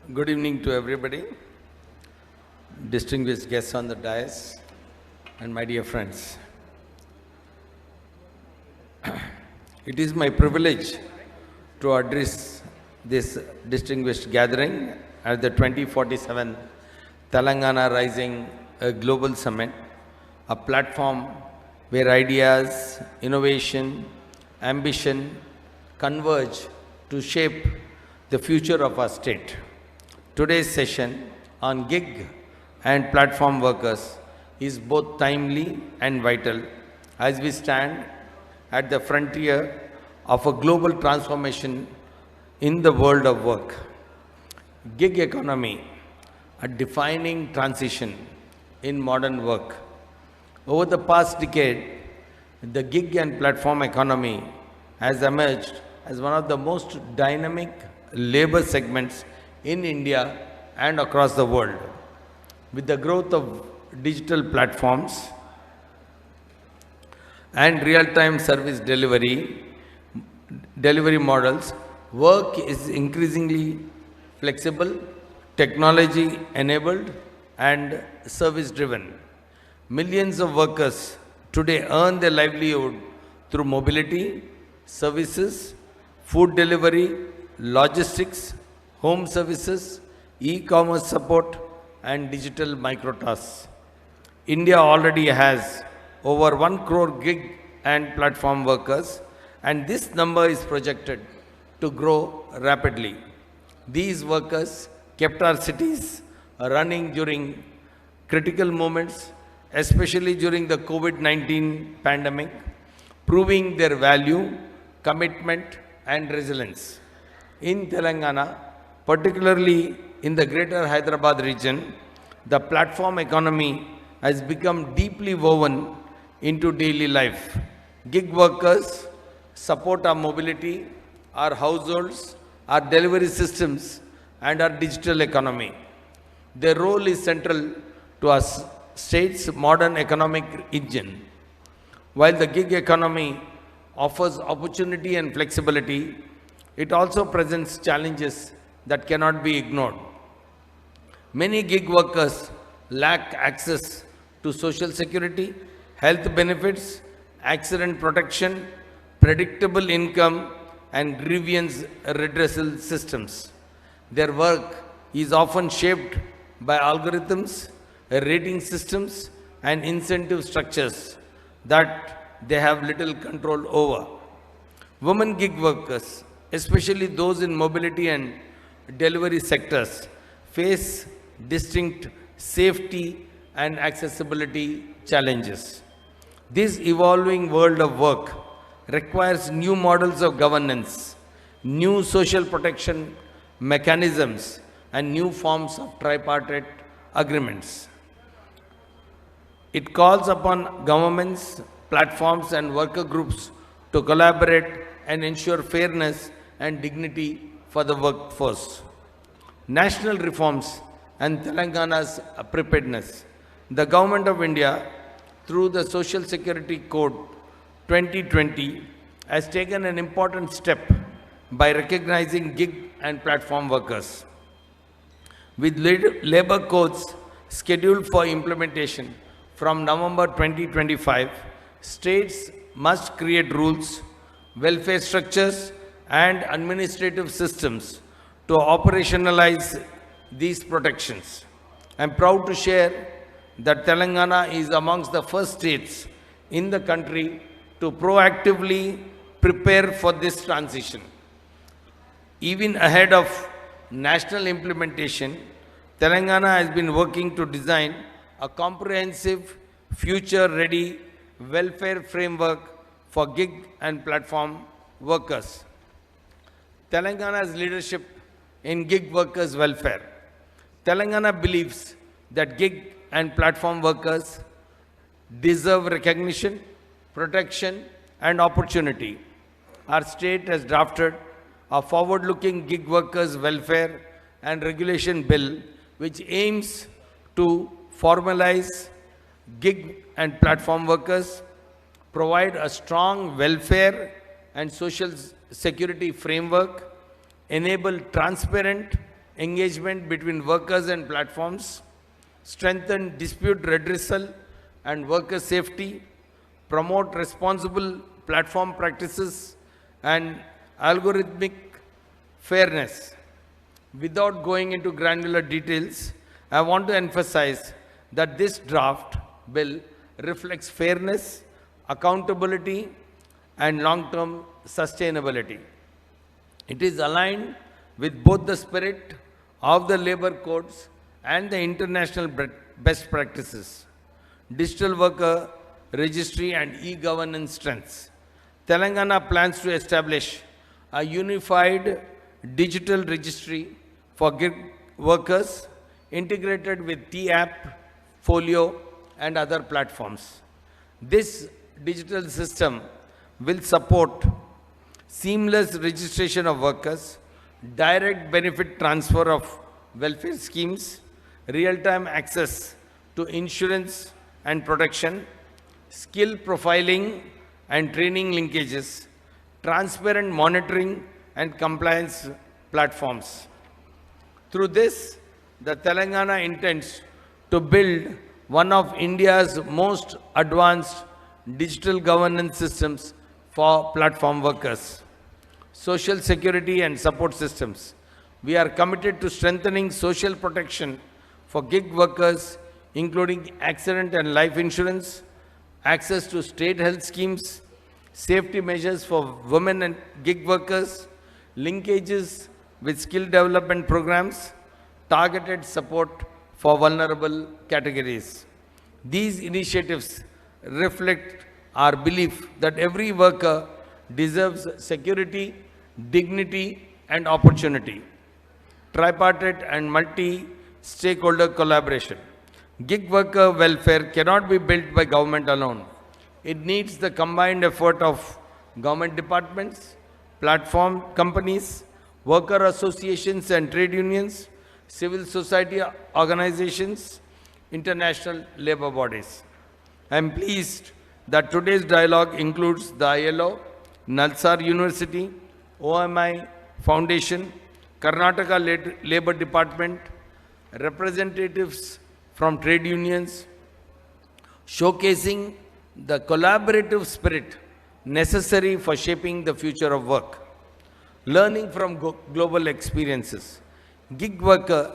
Good evening to everybody, distinguished guests on the dais, and my dear friends. It is my privilege to address this distinguished gathering at the 2047 Telangana Rising Global Summit, a platform where ideas, innovation, ambition converge to shape the future of our state. Today's session on gig and platform workers is both timely and vital as we stand at the frontier of a global transformation in the world of work. Gig economy, a defining transition in modern work. Over the past decade, the gig and platform economy has emerged as one of the most dynamic labor segments in India and across the world. With the growth of digital platforms and real-time service delivery models, work is increasingly flexible, technology-enabled, and service-driven. Millions of workers today earn their livelihood through mobility, services, food delivery, logistics, home services, e-commerce support, and digital microtasks. India already has over 1 crore gig and platform workers, and this number is projected to grow rapidly. These workers kept our cities running during critical moments, especially during the COVID-19 pandemic, proving their value, commitment, and resilience. In Telangana, particularly in the greater Hyderabad region, the platform economy has become deeply woven into daily life. Gig workers support our mobility, our households, our delivery systems, and our digital economy. Their role is central to our state's modern economic engine. While the gig economy offers opportunity and flexibility, it also presents challenges that cannot be ignored. Many gig workers lack access to social security, health benefits, accident protection, predictable income, and grievance redressal systems. Their work is often shaped by algorithms, rating systems, and incentive structures that they have little control over. Women gig workers, especially those in mobility and delivery sectors, face distinct safety and accessibility challenges. This evolving world of work requires new models of governance, new social protection mechanisms, and new forms of tripartite agreements. It calls upon governments, platforms, and worker groups to collaborate and ensure fairness and dignity for the workforce. National reforms and Telangana's preparedness. The Government of India, through the Social Security Code 2020, has taken an important step by recognizing gig and platform workers. With labor codes scheduled for implementation from November 2025, states must create rules, welfare structures, and administrative systems to operationalize these protections. I am proud to share that Telangana is amongst the first states in the country to proactively prepare for this transition. Even ahead of national implementation, Telangana has been working to design a comprehensive, future-ready welfare framework for gig and platform workers. Telangana's leadership in gig workers' welfare. Telangana believes that gig and platform workers deserve recognition, protection, and opportunity. Our state has drafted a forward-looking gig workers' welfare and regulation bill which aims to formalize gig and platform workers, provide a strong welfare and social security framework, enable transparent, engagement between workers and platforms, strengthen dispute redressal and worker safety, promote responsible platform practices and algorithmic fairness. Without going into granular details, I want to emphasize that this draft bill reflects fairness, accountability, and long-term sustainability. It is aligned with both the spirit of the labor codes and the international best practices, digital worker registry and e-governance strengths. Telangana plans to establish a unified digital registry for gig workers integrated with T-App, Folio, and other platforms. This digital system will support seamless registration of workers, direct benefit transfer of welfare schemes, real-time access to insurance and protection, skill profiling and training linkages, transparent monitoring and compliance platforms. Through this, the Telangana intends to build one of India's most advanced digital governance systems for platform workers, social security and support systems. We are committed to strengthening social protection for gig workers, including accident and life insurance, access to state health schemes, safety measures for women and gig workers, linkages with skill development programs, targeted support for vulnerable categories. These initiatives reflect our belief that every worker deserves security, dignity, and opportunity. Tripartite and multi-stakeholder collaboration. Gig worker welfare cannot be built by government alone. It needs the combined effort of government departments, platform companies, worker associations and trade unions, civil society organizations, international labor bodies. I am pleased that today's dialogue includes the ILO, Nalsar University, OMI Foundation, Karnataka Labor Department, representatives from trade unions, showcasing the collaborative spirit necessary for shaping the future of work. Learning from global experiences. Gig worker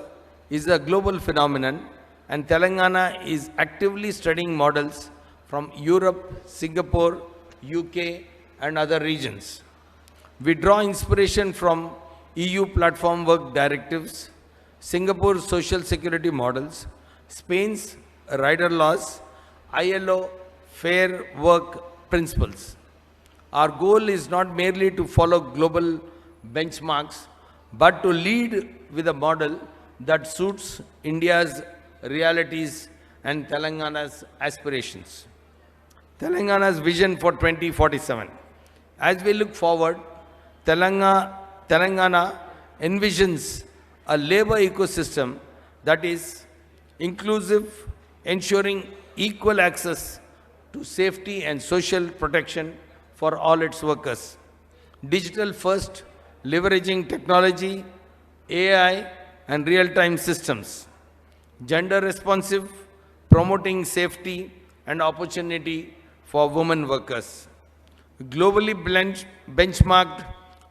is a global phenomenon, and Telangana is actively studying models from Europe, Singapore, UK, and other regions. We draw inspiration from EU platform work directives, Singapore's social security models, Spain's rider laws, ILO fair work principles. Our goal is not merely to follow global benchmarks, but to lead with a model that suits India's realities and Telangana's aspirations. Telangana's vision for 2047. As we look forward, Telangana envisions a labor ecosystem that is inclusive, ensuring equal access to safety and social protection for all its workers. Digital first, leveraging technology, AI, and real-time systems. Gender responsive, promoting safety and opportunity for women workers. Globally benchmarked,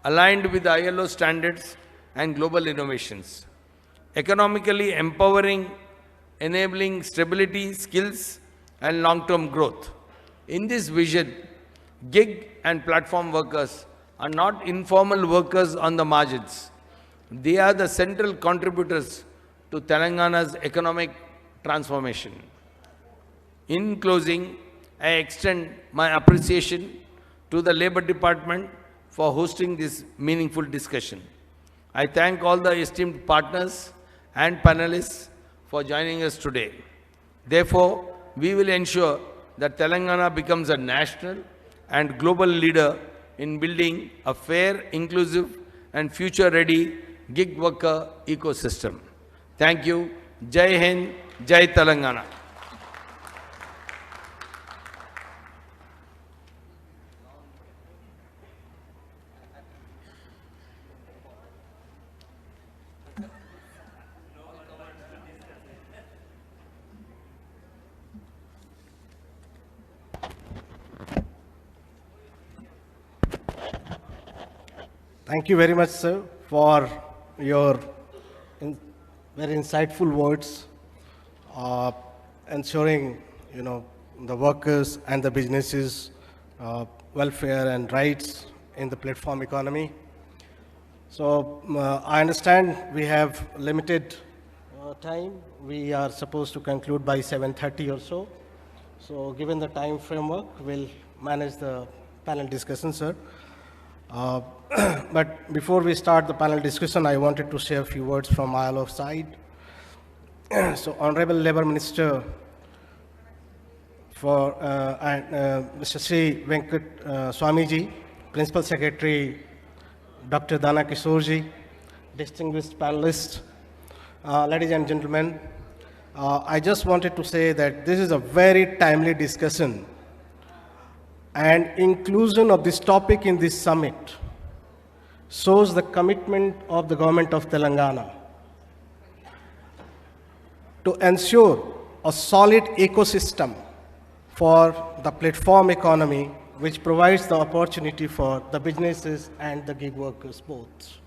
aligned with ILO standards and global innovations. Economically empowering, enabling stability, skills, and long-term growth. In this vision, gig and platform workers are not informal workers on the margins. They are the central contributors to Telangana's economic transformation. In closing, I extend my appreciation to the Labor Department for hosting this meaningful discussion. I thank all the esteemed partners and panelists for joining us today. Therefore, we will ensure that Telangana becomes a national and global leader in building a fair, inclusive, and future-ready gig worker ecosystem. Thank you. Jai Hind, Jai Telangana. Thank you very much, sir, for your in, very insightful words, uh, ensuring, the workers and the businesses' welfare and rights in the platform economy. So I understand we have limited time. We are supposed to conclude by 7:30 or so. So given the time framework, we'll manage the panel discussion, sir. Uh, but before we start the panel discussion, I wanted to share a few words from ILO side. So Honorable Labour Minister Mr. Sri Venkat Swamiji, Principal Secretary Dr. Dana Kisorji, distinguished panelists, ladies and gentlemen, I just wanted to say that this is a very timely discussion, and inclusion of this topic in this summit shows the commitment of the government of Telangana to ensure a solid ecosystem for the platform economy, which provides the opportunity for the businesses and the gig workers both.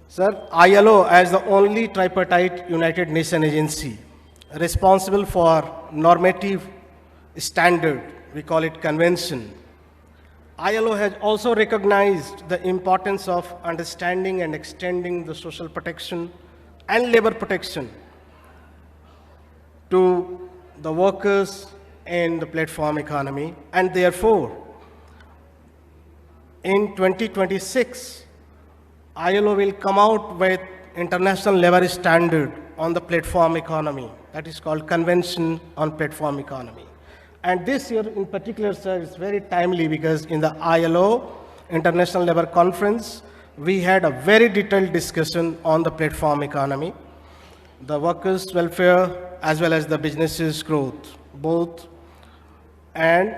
Sir, ILO, as the only tripartite United Nations agency responsible for normative standard, we call it convention, ILO has also recognized the importance of understanding and extending the social protection and labor protection to the workers in the platform economy, and therefore, in 2026, ILO will come out with international labor standard on the platform economy. That is called Convention on Platform Economy. And this year in particular, sir, is very timely because in the ILO International Labour Conference, we had a very detailed discussion on the platform economy, the workers' welfare as well as the businesses' growth, both, and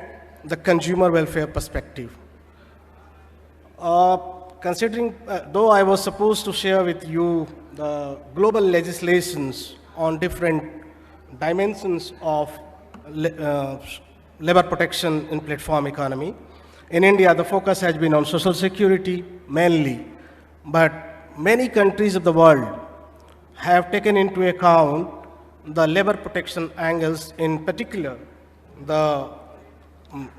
the consumer welfare perspective. Considering, though I was supposed to share with you the global legislations on different dimensions of labor protection in platform economy, in India the focus has been on social security mainly, but many countries of the world have taken into account the labor protection angles, in particular the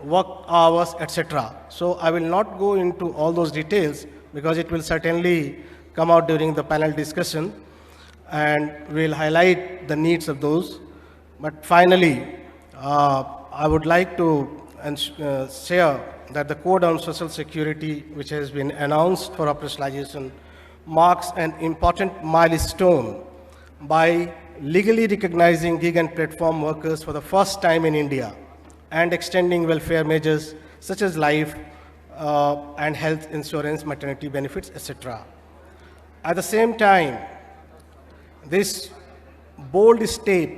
work hours, etc. So I will not go into all those details because it will certainly come out during the panel discussion, and we'll highlight the needs of those. But finally, I would like to share that the Code on Social Security, which has been announced for operationalization, marks an important milestone by legally recognizing gig and platform workers for the first time in India and extending welfare measures such as life and health insurance, maternity benefits, etc. At the same time, this bold step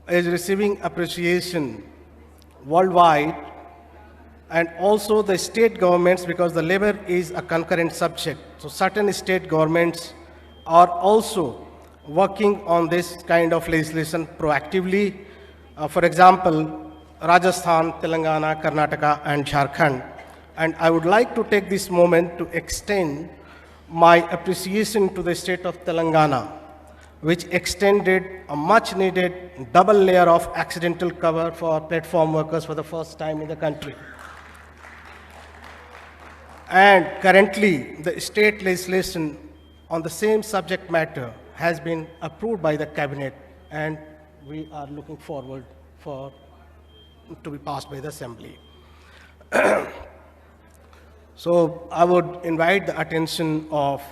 is receiving appreciation worldwide, and also the state governments, because the labor is a concurrent subject. So certain state governments are also working on this kind of legislation proactively. For example, Rajasthan, Telangana, Karnataka, and Jharkhand. And I would like to take this moment to extend my appreciation to the state of Telangana, which extended a much needed double layer of accidental cover for platform workers for the first time in the country. And currently, the state legislation on the same subject matter has been approved by the cabinet, and we are looking forward to be passed by the assembly. So I would invite the attention of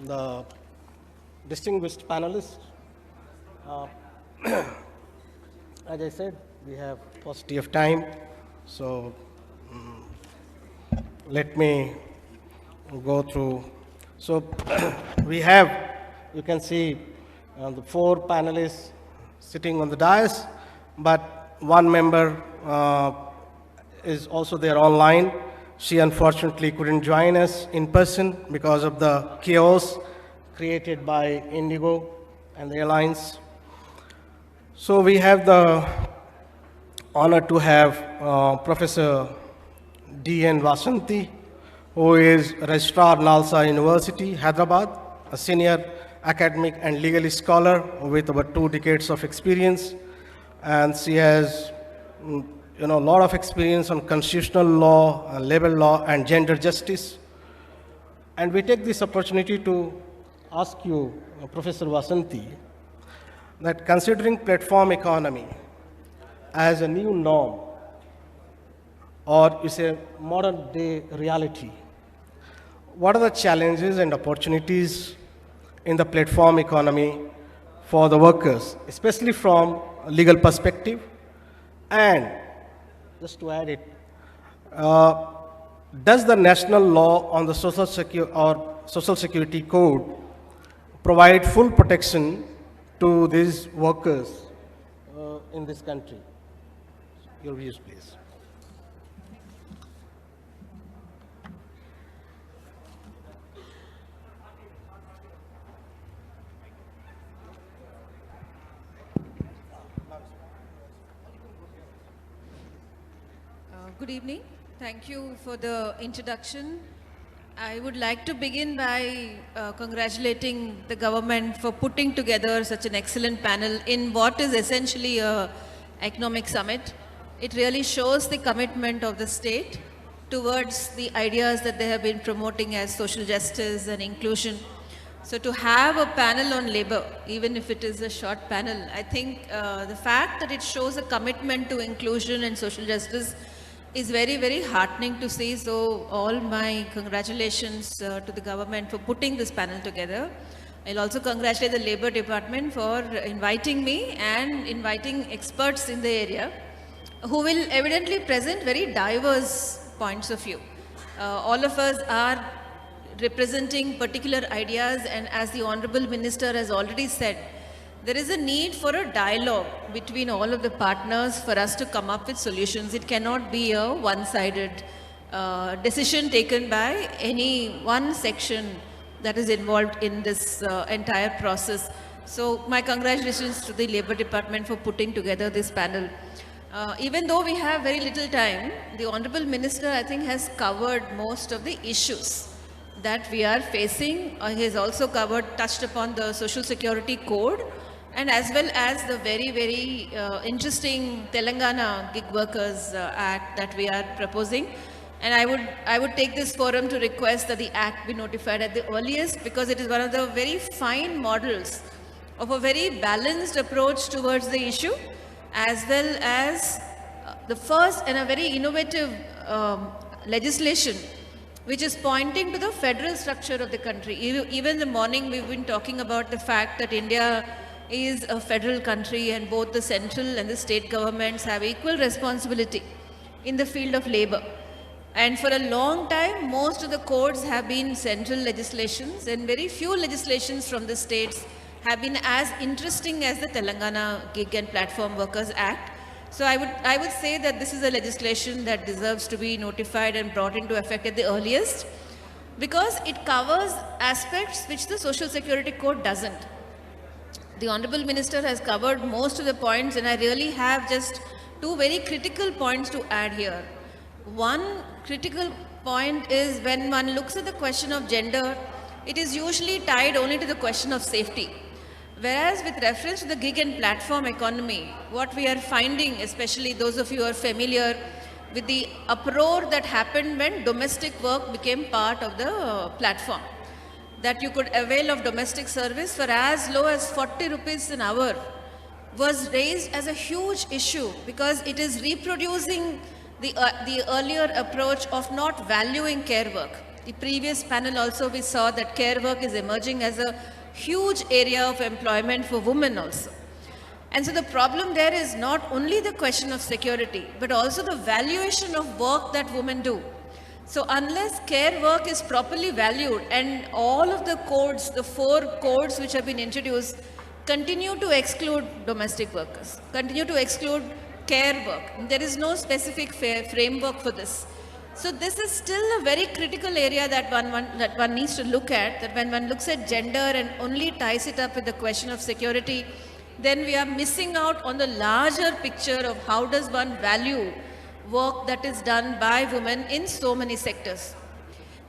the distinguished panelists. As I said, we have paucity of time, so let me go through. So we have, you can see the four panelists sitting on the dais, but one member is also there online. She unfortunately couldn't join us in person because of the chaos created by Indigo and the airlines. So we have the honor to have Professor D.N. Vasanthi, who is Registrar Nalsa University, Hyderabad, a senior academic and legal scholar with over 2 decades of experience. And she has a lot of experience on constitutional law, labor law, and gender justice. And we take this opportunity to ask you, Professor Vasanti, that considering platform economy as a new norm, or is a modern day reality, what are the challenges and opportunities in the platform economy for the workers, especially from a legal perspective? And just to add it, does the national law on the social security code provide full protection to these workers in this country? Your views, please. Good evening. Thank you for the introduction. I would like to begin by congratulating the government for putting together such an excellent panel in what is essentially an economic summit. It really shows the commitment of the state towards the ideas that they have been promoting as social justice and inclusion. So to have a panel on labor, even if it is a short panel, I think the fact that it shows a commitment to inclusion and social justice is very, very heartening to see. So all my congratulations to the government for putting this panel together. I'll also congratulate the Labour Department for inviting me and inviting experts in the area who will evidently present very diverse points of view. All of us are representing particular ideas, and as the Honorable Minister has already said, there is a need for a dialogue between all of the partners for us to come up with solutions. It cannot be a one-sided decision taken by any one section that is involved in this entire process. So my congratulations to the Labour Department for putting together this panel. Even though we have very little time, the Honorable Minister, I think, has covered most of the issues that we are facing. He has also touched upon the Social Security Code, and as well as the very, very interesting Telangana Gig Workers Act that we are proposing. And I would take this forum to request that the Act be notified at the earliest, because it is one of the very fine models of a very balanced approach towards the issue, as well as the first and a very innovative legislation which is pointing to the federal structure of the country. Even the morning we've been talking about the fact that India is a federal country and both the central and the state governments have equal responsibility in the field of labor. And for a long time, most of the codes have been central legislations, and very few legislations from the states have been as interesting as the Telangana Gig and Platform Workers Act. So I would say that this is a legislation that deserves to be notified and brought into effect at the earliest, because it covers aspects which the Social Security Code doesn't. The Honorable Minister has covered most of the points, and I really have just two very critical points to add here. One critical point is, when one looks at the question of gender, it is usually tied only to the question of safety. Whereas with reference to the gig and platform economy, what we are finding, especially those of you who are familiar with the uproar that happened when domestic work became part of the platform, that you could avail of domestic service for as low as 40 rupees an hour, was raised as a huge issue, because it is reproducing the earlier approach of not valuing care work. The previous panel also we saw that care work is emerging as a huge area of employment for women also. And so the problem there is not only the question of security, but also the valuation of work that women do. So unless care work is properly valued, and all of the codes, the 4 codes which have been introduced, continue to exclude domestic workers, continue to exclude care work. There is no specific framework for this. So this is still a very critical area that one needs to look at, that when one looks at gender and only ties it up with the question of security, then we are missing out on the larger picture of how does one value work that is done by women in so many sectors.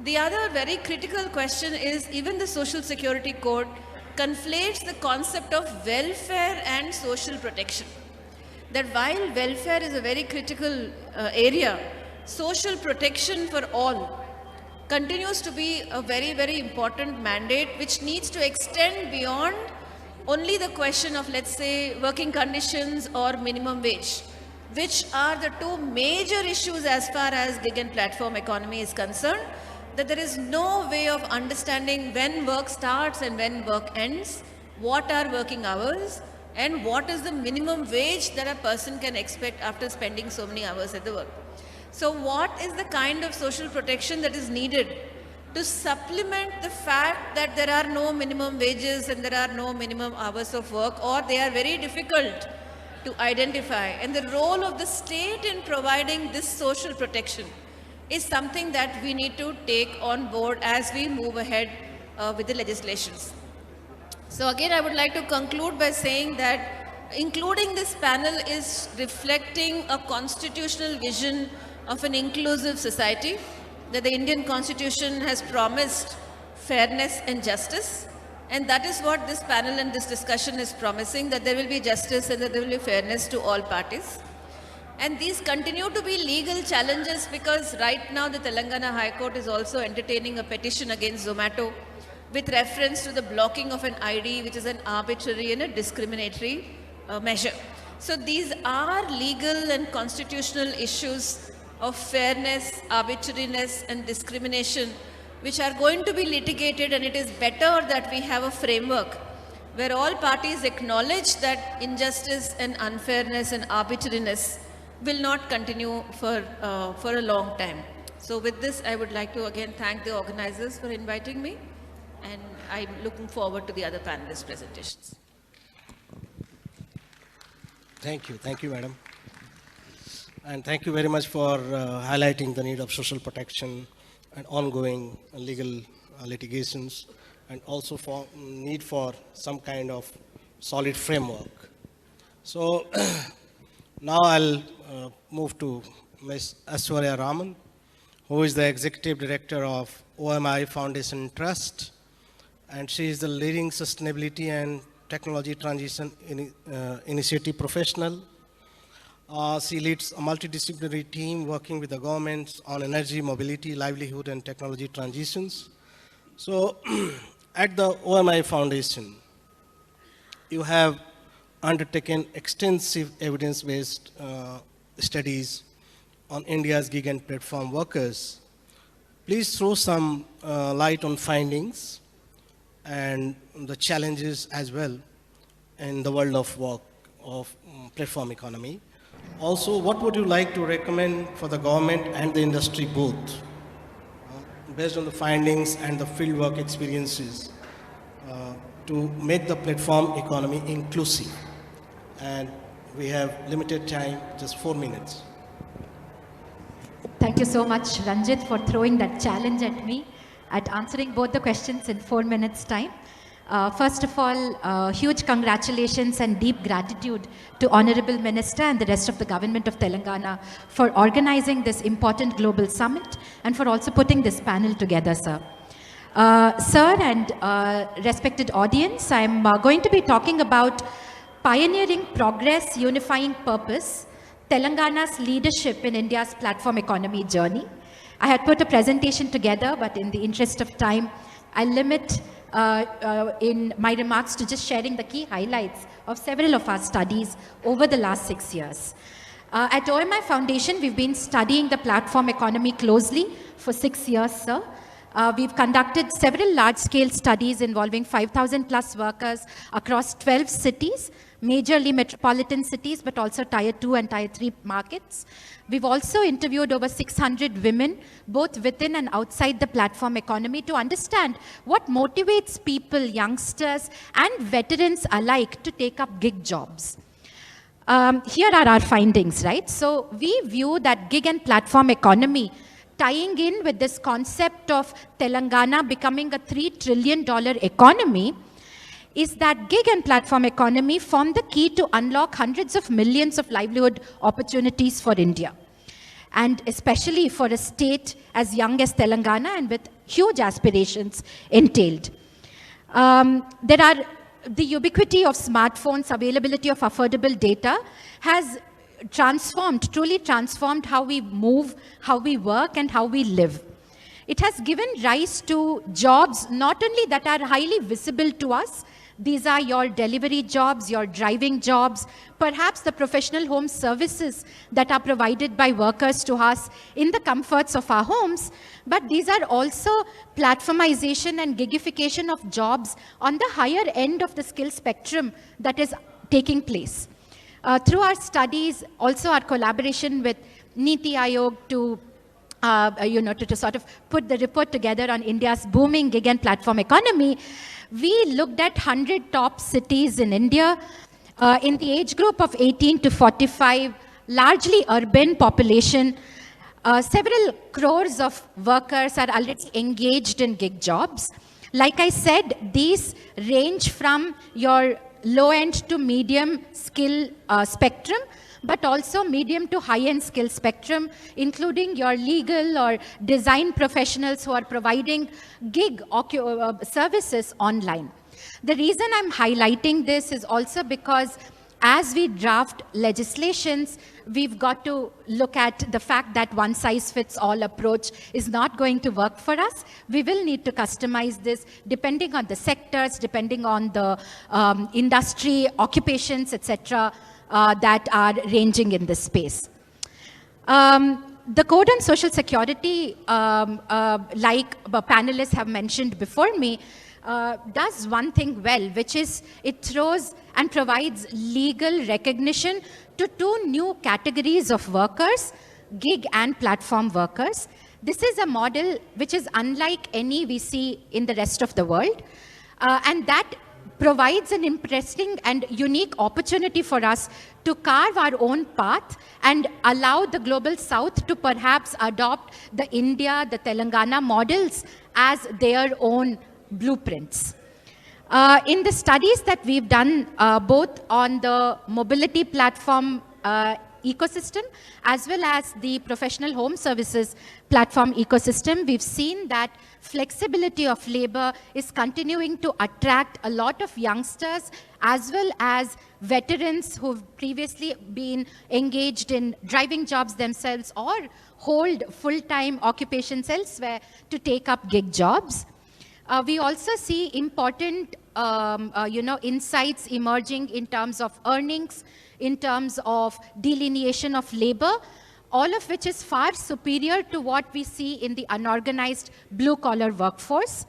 The other very critical question is even the Social Security Code conflates the concept of welfare and social protection. That while welfare is a very critical area, social protection for all continues to be a very, very important mandate which needs to extend beyond only the question of, let's say, working conditions or minimum wage, which are the two major issues as far as gig and platform economy is concerned, that there is no way of understanding when work starts and when work ends, what are working hours, and what is the minimum wage that a person can expect after spending so many hours at the work. So what is the kind of social protection that is needed to supplement the fact that there are no minimum wages and there are no minimum hours of work, or they are very difficult to identify? And the role of the state in providing this social protection is something that we need to take on board as we move ahead with the legislations. So again, I would like to conclude by saying that including this panel is reflecting a constitutional vision of an inclusive society, that the Indian Constitution has promised fairness and justice, and that is what this panel and this discussion is promising, that there will be justice and that there will be fairness to all parties. And these continue to be legal challenges because right now the Telangana High Court is also entertaining a petition against Zomato with reference to the blocking of an ID, which is an arbitrary and a discriminatory measure. So these are legal and constitutional issues of fairness, arbitrariness and discrimination, which are going to be litigated, and it is better that we have a framework where all parties acknowledge that injustice and unfairness and arbitrariness will not continue for a long time. So with this, I would like to again thank the organizers for inviting me, and I'm looking forward to the other panelists' presentations. Thank you, madam. And thank you very much for highlighting the need of social protection and ongoing legal litigations, and also for need for some kind of solid framework. So now I'll move to Ms. Aishwarya Raman, who is the Executive Director of OMI Foundation Trust, and she is the leading sustainability and technology transition initiative professional. She leads a multidisciplinary team working with the governments on energy, mobility, livelihood, and technology transitions. So at the OMI Foundation, you have undertaken extensive evidence-based studies on India's gig and platform workers. Please throw some light on findings and the challenges as well in the world of work, of platform economy. Also, what would you like to recommend for the government and the industry both, based on the findings and the fieldwork experiences, to make the platform economy inclusive? And we have limited time, just 4 minutes. Thank you so much, Ranjit, for throwing that challenge at me, at answering both the questions in 4 minutes' time. First of all, huge congratulations and deep gratitude to Honorable Minister and the rest of the government of Telangana for organizing this important global summit and for also putting this panel together, sir. Sir and respected audience, I'm going to be talking about pioneering progress, unifying purpose, Telangana's leadership in India's platform economy journey. I had put a presentation together, but in the interest of time, I'll limit in my remarks to just sharing the key highlights of several of our studies over the last 6 years. At OMI Foundation, we've been studying the platform economy closely for 6 years, sir. We've conducted several large-scale studies involving 5,000 plus workers across 12 cities, majorly metropolitan cities, but also Tier 2 and Tier 3 markets. We've also interviewed over 600 women, both within and outside the platform economy, to understand what motivates people, youngsters and veterans alike to take up gig jobs. Here are our findings, right? So we view that gig and platform economy tying in with this concept of Telangana becoming a $3 trillion economy is that gig and platform economy form the key to unlock hundreds of millions of livelihood opportunities for India. and especially for a state as young as Telangana and with huge aspirations entailed. There are the ubiquity of smartphones, availability of affordable data has transformed, truly transformed how we move, how we work, and how we live. It has given rise to jobs not only that are highly visible to us, these are your delivery jobs, your driving jobs, perhaps the professional home services that are provided by workers to us in the comforts of our homes, but these are also platformization and gigification of jobs on the higher end of the skill spectrum that is taking place. Through our studies, also our collaboration with Niti Aayog to sort of put the report together on India's booming gig and platform economy, we looked at 100 top cities in India in the age group of 18 to 45, largely urban population. Several crores of workers are already engaged in gig jobs. Like I said, these range from your low-end to medium skill spectrum, but also medium to high-end skill spectrum, including your legal or design professionals who are providing gig services online. The reason I'm highlighting this is also because as we draft legislations, we've got to look at the fact that one-size-fits-all approach is not going to work for us. We will need to customize this depending on the sectors, depending on the industry, occupations, etc., that are ranging in this space. The Code on Social Security, like the panelists have mentioned before me, does one thing well, which is it throws and provides legal recognition to two new categories of workers, gig and platform workers. This is a model which is unlike any we see in the rest of the world, and that provides an interesting and unique opportunity for us to carve our own path and allow the global south to perhaps adopt the India, the Telangana models as their own blueprints. In the studies that we've done, both on the mobility platform ecosystem as well as the professional home services platform ecosystem, we've seen that flexibility of labor is continuing to attract a lot of youngsters as well as veterans who've previously been engaged in driving jobs themselves or hold full-time occupations elsewhere to take up gig jobs. We also see important insights emerging in terms of earnings, in terms of delineation of labor, all of which is far superior to what we see in the unorganized blue-collar workforce.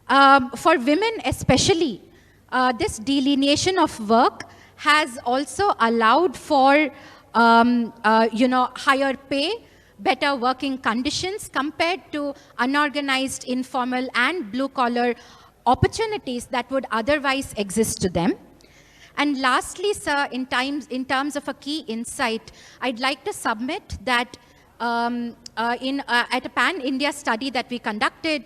For women especially, this delineation of work has also allowed for higher pay, better working conditions compared to unorganized, informal, and blue-collar opportunities that would otherwise exist to them. And lastly, sir, in terms of a key insight, I'd like to submit that at a pan-India study that we conducted,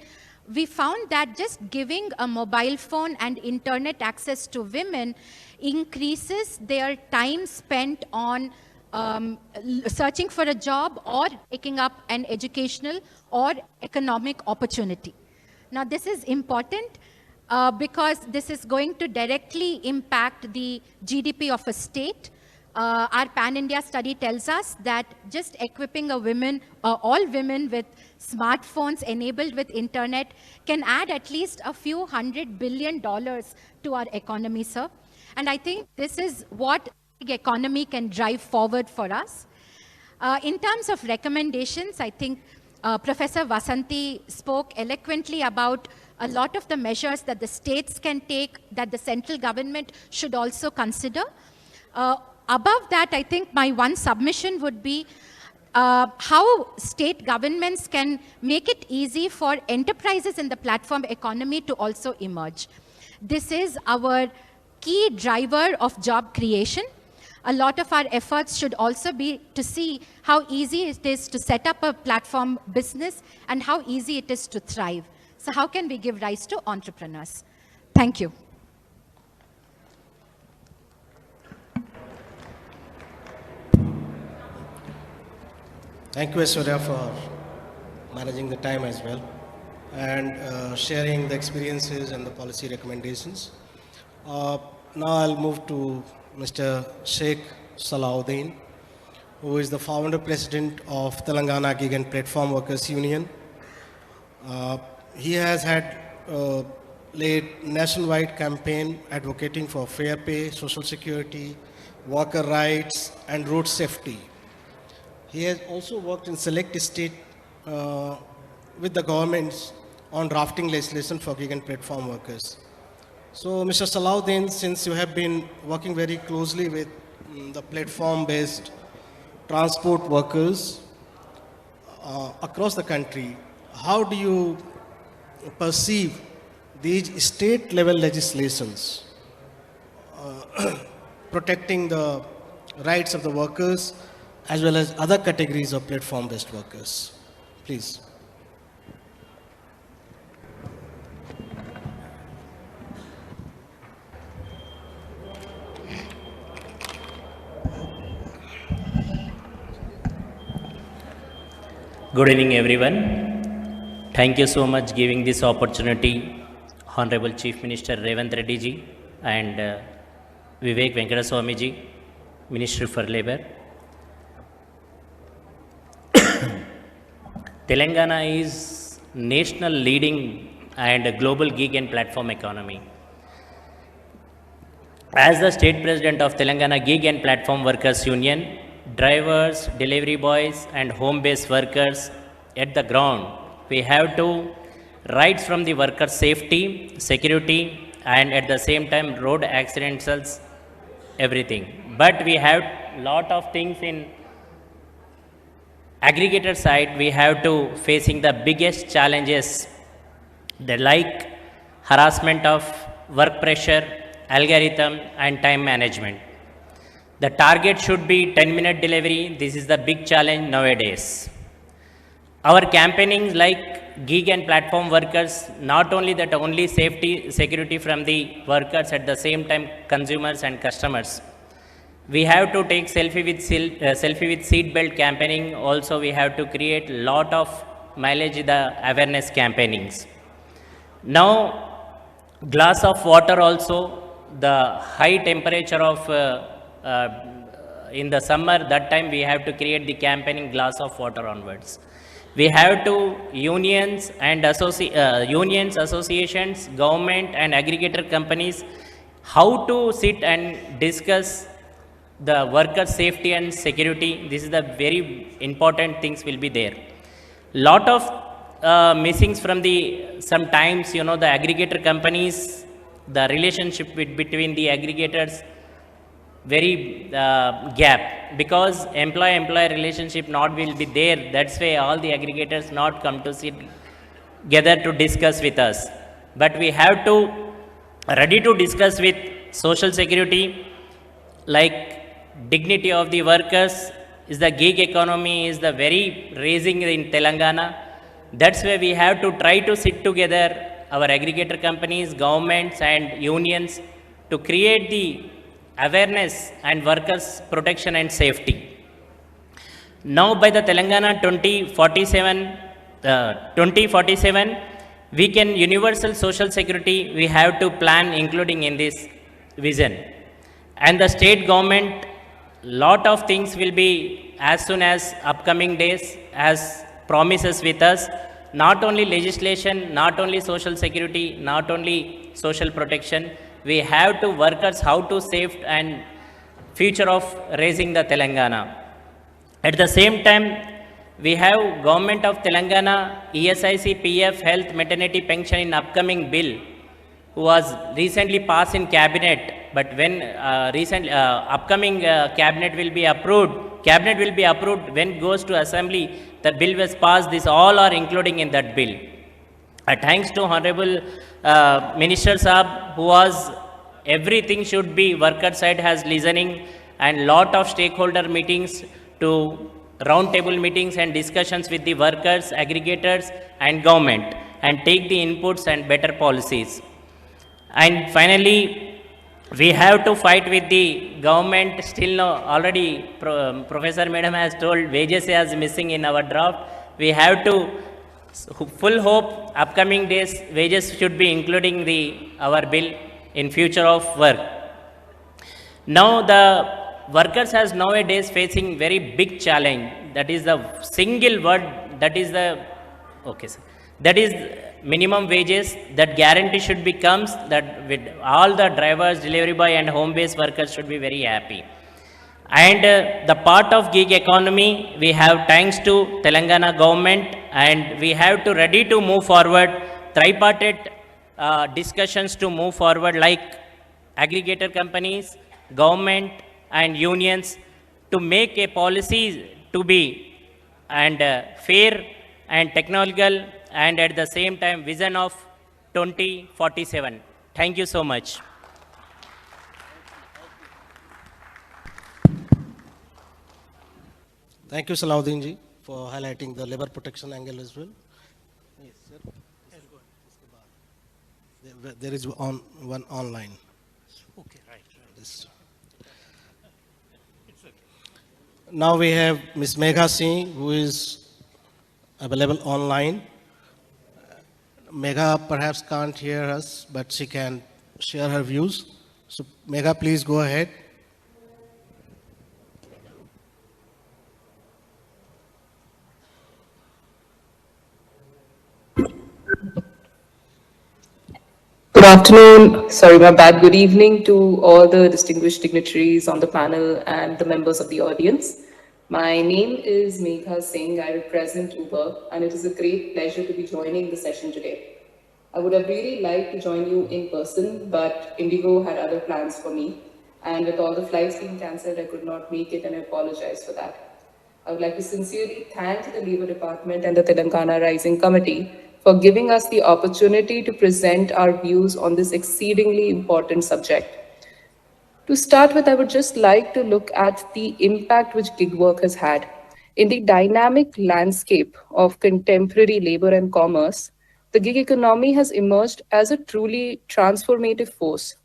we found that just giving a mobile phone and internet access to women increases their time spent on searching for a job or taking up an educational or economic opportunity. Now, this is important because this is going to directly impact the GDP of a state. Our Pan-India study tells us that just equipping all women with smartphones enabled with internet can add at least a few $100 billion to our economy, sir. And I think this is what the economy can drive forward for us. In terms of recommendations, I think Professor Vasanthi spoke eloquently about a lot of the measures that the states can take, that the central government should also consider. Above that, I think my one submission would be how state governments can make it easy for enterprises in the platform economy to also emerge. This is our key driver of job creation. A lot of our efforts should also be to see how easy it is to set up a platform business and how easy it is to thrive. So how can we give rise to entrepreneurs? Thank you. Thank you, Aishwarya, for managing the time as well and sharing the experiences and the policy recommendations. Now I'll move to Mr. Sheikh Salahuddin, who is the founder president of Telangana Gig and Platform Workers Union. He has had led nationwide campaign advocating for fair pay, social security, worker rights, and road safety. He has also worked in select state with the governments on drafting legislation for gig and platform workers. So, Mr. Salahuddin, since you have been working very closely with the platform-based transport workers across the country, how do you perceive these state-level legislations protecting the rights of the workers as well as other categories of platform-based workers? Please. Good evening, everyone. Thank you so much giving this opportunity, Honorable Chief Minister Revanth Reddy ji and Vivek Venkata ji, Minister for Labour. Telangana is national leading and global gig and platform economy. As the State President of Telangana Gig and Platform Workers Union, drivers, delivery boys and home-based workers at the ground, we have to rights from the worker safety, security and at the same time road accidents, everything. But we have lot of things in aggregator side. We have to facing the biggest challenges, the like harassment of work pressure, algorithm and time management. The target should be 10-minute delivery. This is the big challenge nowadays. Our campaigning like gig and platform workers, not only that only safety, security from the workers, at the same time consumers and customers. We have to take selfie with seat belt campaigning. Also we have to create lot of mileage the awareness campaignings. Now glass of water also, the high temperature of in the summer, that time we have to create the campaigning glass of water onwards. We have to unions and associations, government and aggregator companies, how to sit and discuss the worker safety and security. This is the very important things will be there. Lot of missings from the sometimes, you know, the aggregator companies, the relationship between the aggregators very gap, because employee-employer relationship not will be there. That's why all the aggregators not come to sit together to discuss with us. But we have to ready to discuss with social security, like dignity of the workers. Is the gig economy is the very raising in Telangana. That's why we have to try to sit together, our aggregator companies, governments and unions, to create the awareness and workers protection and safety. Now by the Telangana 2047, we can universal social security we have to plan including in this vision. And the state government, lot of things will be as soon as upcoming days as promises with us. Not only legislation, not only social security, not only social protection, we have to workers how to save and future of raising the Telangana. At the same time, we have government of Telangana, ESIC, PF, health, maternity pension in upcoming bill, who was recently passed in cabinet. But when upcoming cabinet will be approved, when it goes to assembly, the bill was passed. This all are including in that bill. Thanks to Honorable Minister Saab, who was everything should be worker side has listening, and lot of stakeholder meetings to round table meetings and discussions with the workers, aggregators and government, and take the inputs and better policies. And finally, We have to fight with the government. Still no, already Professor Madam has told wages is missing in our draft. We have to full hope upcoming days wages should be including the our bill in future of work. Now the workers has nowadays facing very big challenge. That is the single word. That is the okay, sir. That is minimum wages. That guarantee should be comes that with all the drivers, delivery boy, and home based workers should be very happy. And the part of gig economy we have thanks to Telangana government, and we have to ready to move forward tripartite discussions to move forward like aggregator companies, government and unions to make a policy to be and fair and technological and at the same time vision of 2047. Thank you so much. Thank you, Salahuddin ji, for highlighting the labor protection angle as well. Yes, sir. There is one online. Okay, right. This. Now we have Ms. Megha Singh, who is available online. Megha perhaps can't hear us, but she can share her views. So, Megha, please go ahead. Good afternoon, sorry, my bad. Good evening to all the distinguished dignitaries on the panel and the members of the audience. My name is Megha Singh. I represent Uber, and it is a great pleasure to be joining the session today. I would have really liked to join you in person, but Indigo had other plans for me. And with all the flights being cancelled, I could not make it, and I apologize for that. I would like to sincerely thank the Labour Department and the Telangana Rising Committee for giving us the opportunity to present our views on this exceedingly important subject. To start with, I would just like to look at the impact which gig work has had. In the dynamic landscape of contemporary labor and commerce, the gig economy has emerged as a truly transformative force.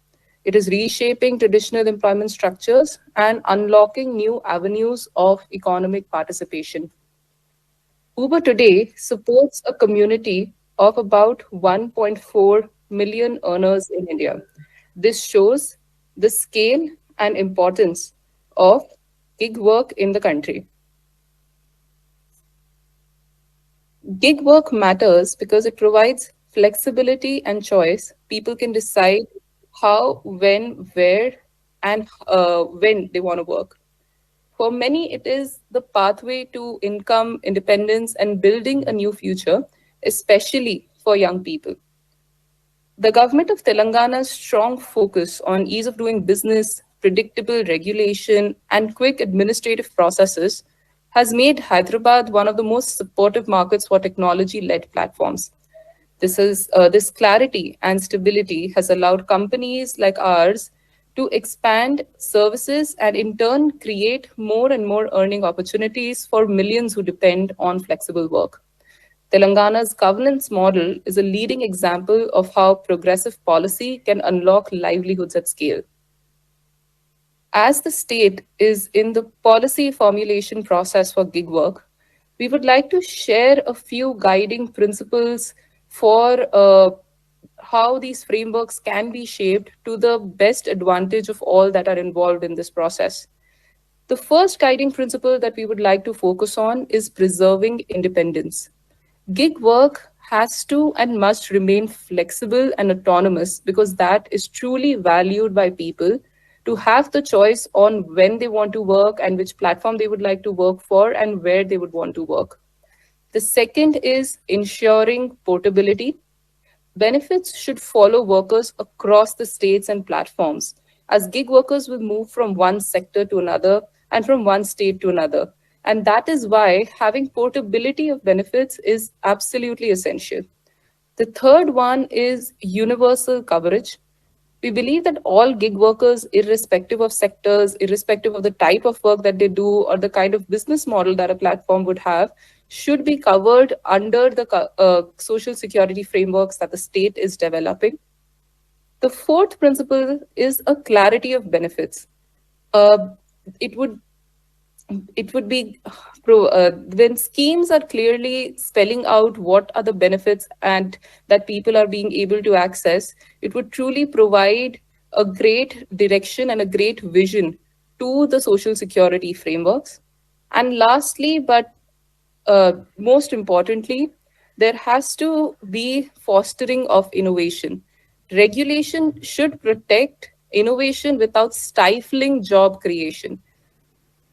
It is reshaping traditional employment structures and unlocking new avenues of economic participation. Uber today supports a community of about 1.4 million earners in India. This shows the scale and importance of gig work in the country. Gig work matters because it provides flexibility and choice. People can decide how, when, where, and when they want to work. For many, it is the pathway to income, independence, and building a new future, especially for young people. The government of Telangana's strong focus on ease of doing business, predictable regulation, and quick administrative processes has made Hyderabad one of the most supportive markets for technology-led platforms. This clarity and stability has allowed companies like ours to expand services and in turn create more and more earning opportunities for millions who depend on flexible work. Telangana's governance model is a leading example of how progressive policy can unlock livelihoods at scale. As the state is in the policy formulation process for gig work, we would like to share a few guiding principles for how these frameworks can be shaped to the best advantage of all that are involved in this process. The first guiding principle that we would like to focus on is preserving independence. Gig work has to and must remain flexible and autonomous because that is truly valued by people to have the choice on when they want to work and which platform they would like to work for and where they would want to work. The second is ensuring portability. Benefits should follow workers across the states and platforms, as gig workers will move from one sector to another and from one state to another. And that is why having portability of benefits is absolutely essential. The third one is universal coverage. We believe that all gig workers, irrespective of sectors, irrespective of the type of work that they do or the kind of business model that a platform would have, should be covered under the social security frameworks that the state is developing. The fourth principle is a clarity of benefits. Uh, it would it would be when schemes are clearly spelling out what are the benefits and that people are being able to access, it would truly provide a great direction and a great vision to the social security frameworks. And lastly, but most importantly, there has to be fostering of innovation. Regulation should protect innovation without stifling job creation.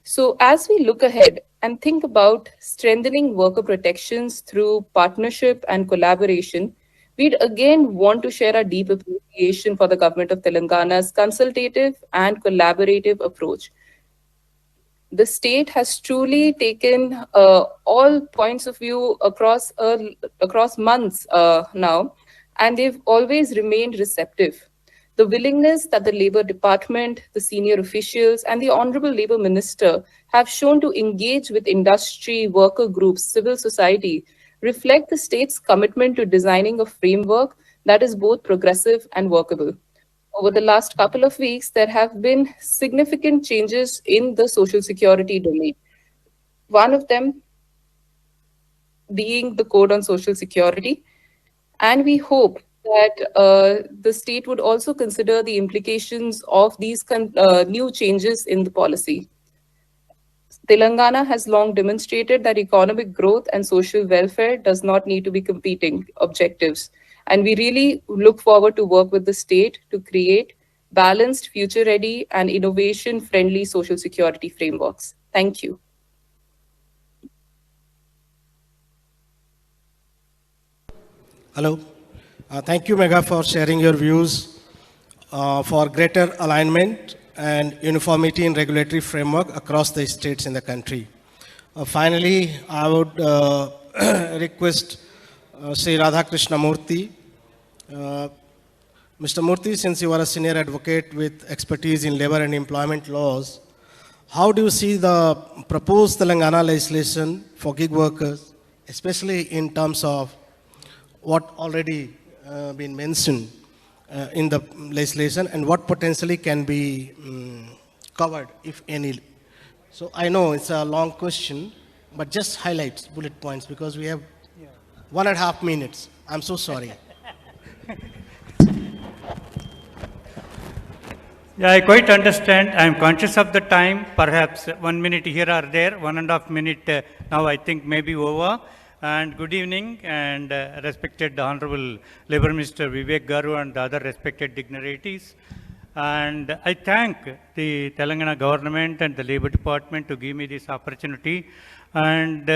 So, as we look ahead and think about strengthening worker protections through partnership and collaboration, we'd again want to share our deep appreciation for the government of Telangana's consultative and collaborative approach. The state has truly taken all points of view across months now, and they've always remained receptive. The willingness that the Labour Department, the senior officials, and the Honourable Labour Minister have shown to engage with industry, worker groups, civil society reflect the state's commitment to designing a framework that is both progressive and workable. Over the last couple of weeks, there have been significant changes in the social security domain. One of them being the Code on Social Security. And we hope that the state would also consider the implications of these new changes in the policy. Telangana has long demonstrated that economic growth and social welfare does not need to be competing objectives. And we really look forward to work with the state to create balanced, future-ready, and innovation-friendly social security frameworks. Thank you. Hello. Thank you, Megha, for sharing your views for greater alignment and uniformity in regulatory framework across the states in the country. Finally, I would request Sri Radhakrishna Murthy. Mr. Murthy, since you are a senior advocate with expertise in labor and employment laws, how do you see the proposed Telangana legislation for gig workers, especially in terms of what already been mentioned in the legislation and what potentially can be covered, if any? So I know it's a long question, but just highlights, bullet points, because we have 1.5 minutes. I'm so sorry. Yeah, I quite understand. I am conscious of the time. Perhaps 1 minute here or there, 1.5 minute now I think maybe over. And good evening, and respected Honorable Labour Minister Vivek Garu and the other respected dignitaries. And I thank the Telangana government and the Labour Department to give me this opportunity. And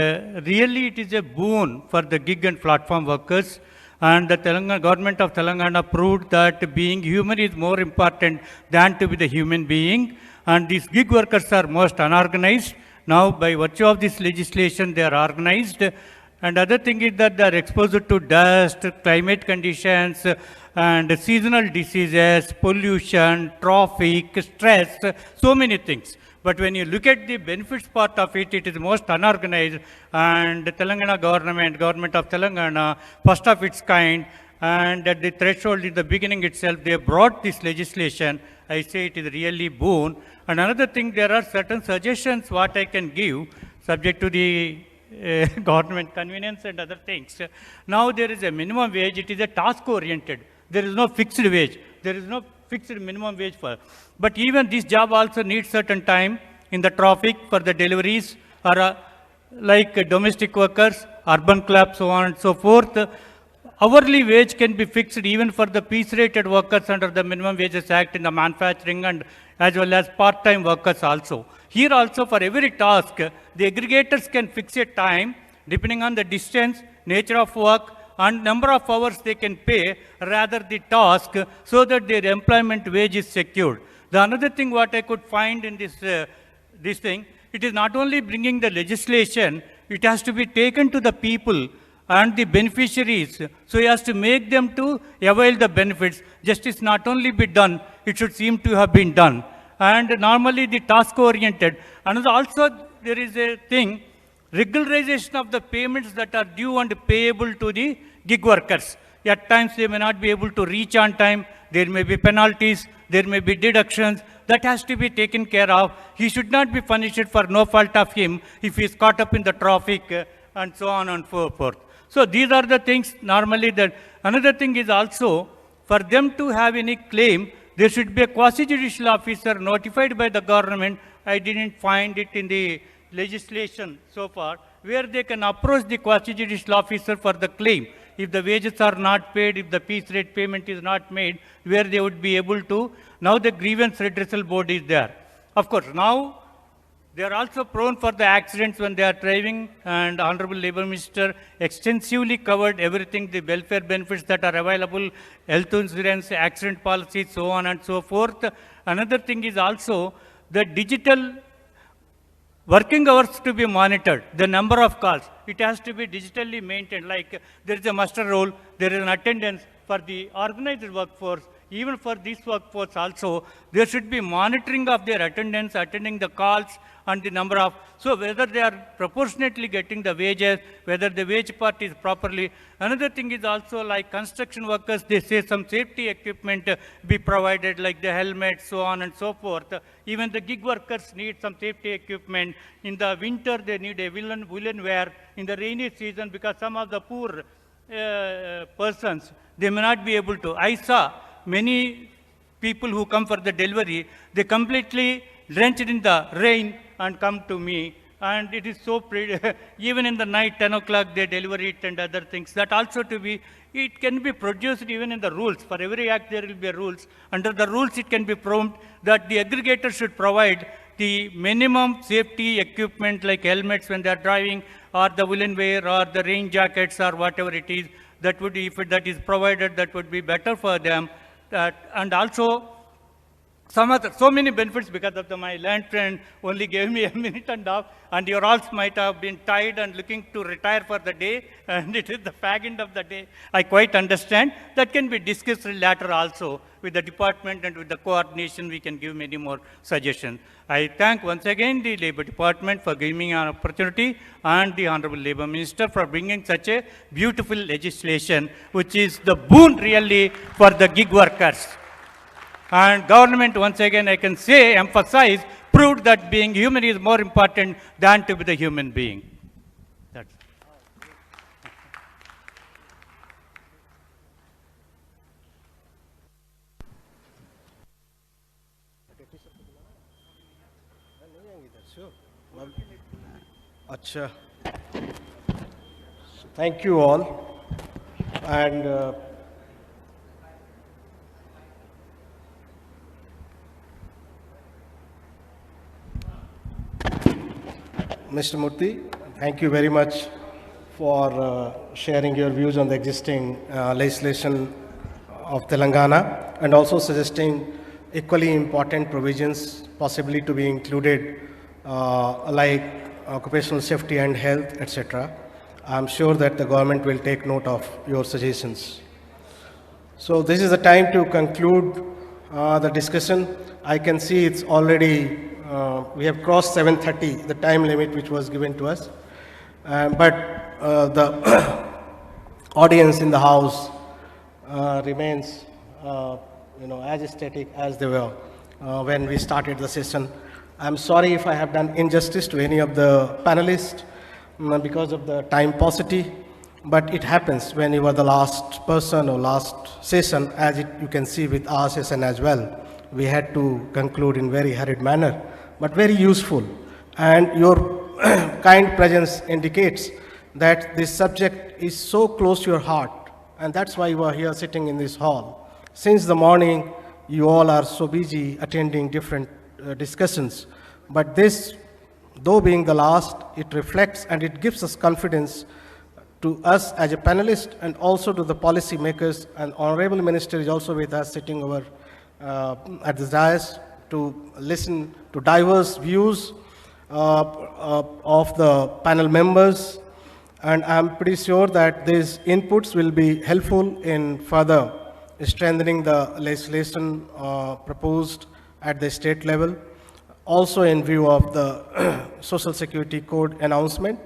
really it is a boon for the gig and platform workers. And the Telangana government of Telangana proved that being human is more important than to be the human being. And these gig workers are most unorganized. Now, by virtue of this legislation, they are organized. And other thing is that they are exposed to dust, climate conditions, and seasonal diseases, pollution, traffic, stress, so many things. But when you look at the benefits part of it, it is most unorganized. And the Telangana government of Telangana, first of its kind, and at the threshold in the beginning itself, they brought this legislation. I say it is really boon. And another thing, there are certain suggestions what I can give, subject to the government convenience and other things. Now there is a minimum wage, it is a task oriented. There is no fixed wage. There is no fixed minimum wage for. But even this job also needs certain time in the traffic for the deliveries or like domestic workers, urban clubs, so on and so forth. Hourly wage can be fixed even for the piece-rated workers under the Minimum Wages Act in the manufacturing and as well as part-time workers also. Here also for every task, the aggregators can fix a time depending on the distance, nature of work, and number of hours they can pay rather the task, so that their employment wage is secured. The another thing what I could find in this thing, it is not only bringing the legislation, it has to be taken to the people and the beneficiaries, so as to make them to avail the benefits. Justice not only be done, it should seem to have been done. And normally the task oriented. And also there is a thing, regularization of the payments that are due and payable to the gig workers. At times they may not be able to reach on time, there may be penalties, there may be deductions. That has to be taken care of. He should not be punished for no fault of him if he is caught up in the traffic and so on and so forth. So these are the things normally that. Another thing is also, for them to have any claim, there should be a quasi-judicial officer notified by the government. I didn't find it in the legislation so far, where they can approach the quasi-judicial officer for the claim. If the wages are not paid, if the piece rate payment is not made, where they would be able to. Now the grievance redressal board is there. Of course, now they are also prone for the accidents when they are driving, and Honorable Labour Minister extensively covered everything, the welfare benefits that are available, health insurance, accident policies, so on and so forth. Another thing is also the digital working hours to be monitored, the number of calls. It has to be digitally maintained, like there is a muster roll, there is an attendance for the organized workforce. Even for this workforce also, there should be monitoring of their attendance, attending the calls, and the number of, so whether they are proportionately getting the wages, whether the wage part is properly. Another thing is also like construction workers, they say some safety equipment be provided, like the helmets, so on and so forth. Even the gig workers need some safety equipment. In the winter, they need a woolen wear. In the rainy season, because some of the poor persons, they may not be able to. I saw many people who come for the delivery, they completely drenched in the rain and come to me. And it is so pretty. Even in the night, 10 o'clock, they deliver it and other things. That also to be, it can be produced even in the rules. For every act, there will be rules. Under the rules, it can be prompt that the aggregator should provide the minimum safety equipment like helmets when they are driving, or the woolen wear, or the rain jackets, or whatever it is. That would, if that is provided, that would be better for them. And also, so many benefits because of my land friend only gave me a minute and a half, and your all might have been tired and looking to retire for the day, and it is the fag end of the day. I quite understand. That can be discussed later also with the department, and with the coordination we can give many more suggestions. I thank once again the Labour Department for giving me an opportunity, and the Honorable Labour Minister for bringing such a beautiful legislation, which is the boon really for the gig workers. And government, once again, I can say, emphasize, proved that being human is more important than to be the human being. That's Acha. Thank you all. And Mr. Murthy, thank you very much for sharing your views on the existing legislation of Telangana, and also suggesting equally important provisions possibly to be included, like occupational safety and health, etc. I'm sure that the government will take note of your suggestions. So this is the time to conclude the discussion. I can see it's already, we have crossed 7:30, the time limit which was given to us. But the audience in the house remains as static as they were when we started the session. I'm sorry if I have done injustice to any of the panelists because of the time paucity, but it happens when you are the last person or last session, as you can see with our session as well. We had to conclude in very hurried manner, but very useful. And your kind presence indicates that this subject is so close to your heart, and that's why you are here sitting in this hall. Since the morning, you all are so busy attending different discussions, but this, though being the last, it reflects and it gives us confidence to us as a panelist, and also to the policy makers. And Honorable Minister is also with us, sitting over at the dais to listen to diverse views of the panel members. And I'm pretty sure that these inputs will be helpful in further strengthening the legislation proposed at the state level, also in view of the Social Security Code announcement.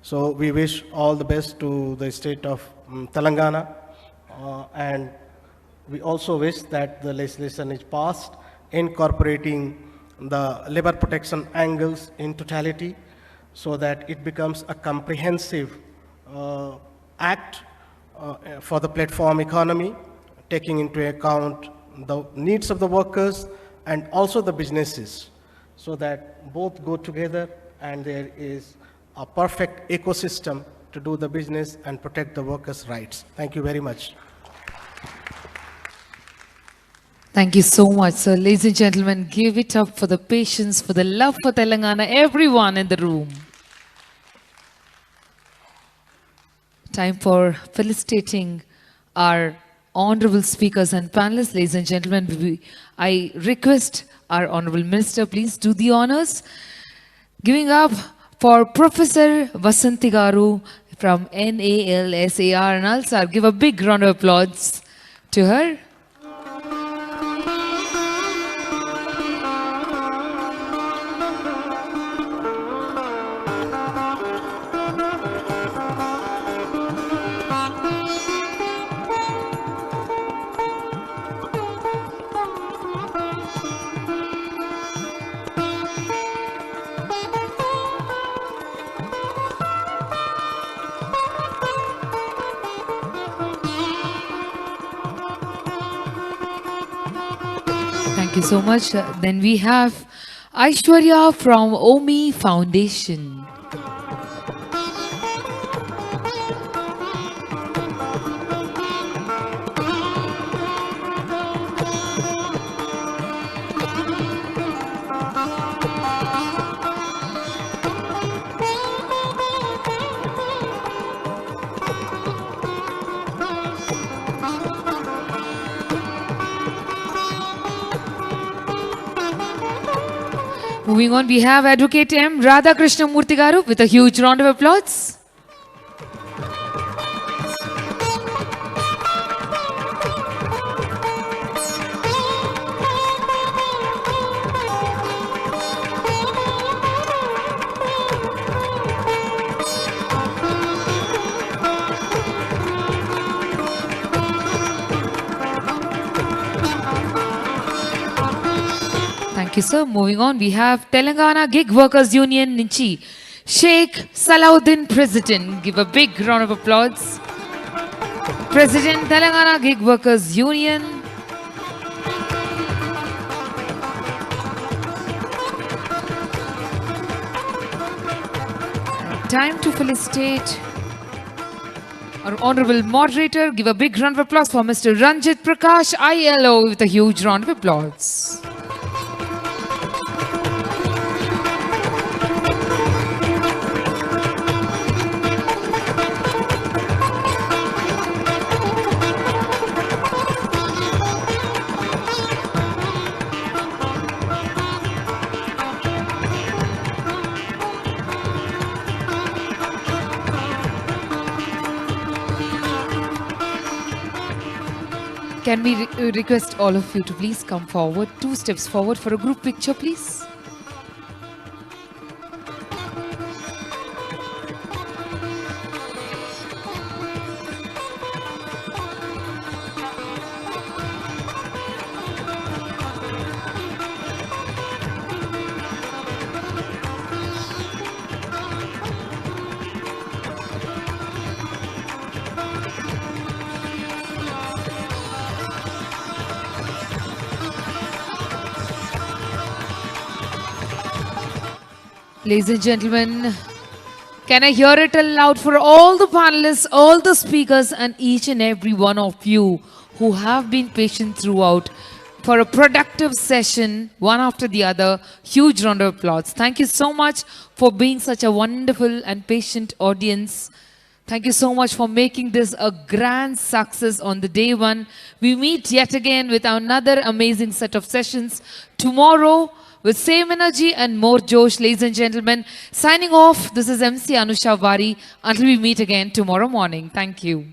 So we wish all the best to the state of Telangana, and we also wish that the legislation is passed incorporating the labor protection angles in totality so that it becomes a comprehensive act for the platform economy, taking into account the needs of the workers and also the businesses, so that both go together and there is a perfect ecosystem to do the business and protect the workers' rights. Thank you very much. Thank you so much, sir. Ladies and gentlemen, give it up for the patience, for the love for Telangana, everyone in the room. Time for felicitating our honorable speakers and panelists. Ladies and gentlemen, I request our honorable minister, please do the honors. Giving up for Professor Vasanthi Garu from NALSAR and also give a big round of applause to her. Thank you so much. Then we have Aishwarya from OMI Foundation. Moving on, we have Advocate M. Radha Krishna Murthy Garu with a huge round of applause. Thank you, sir. Moving on, we have Telangana Gig Workers Union Ninchi, Sheikh Salahuddin President. Give a big round of applause. President, Telangana Gig Workers Union. Time to felicitate our honorable moderator. Give a big round of applause for Mr. Ranjit Prakash, ILO, with a huge round of applause. Can we request all of you to please come forward, 2 steps forward for a group picture, please? Ladies and gentlemen, can I hear it aloud for all the panelists, all the speakers, and each and every one of you who have been patient throughout for a productive session, one after the other. Huge round of applause. Thank you so much for being such a wonderful and patient audience. Thank you so much for making this a grand success on the day one. We meet yet again with another amazing set of sessions tomorrow, with same energy and more josh. Ladies and gentlemen, signing off, this is MC Anusha Vari. Until we meet again tomorrow morning. Thank you.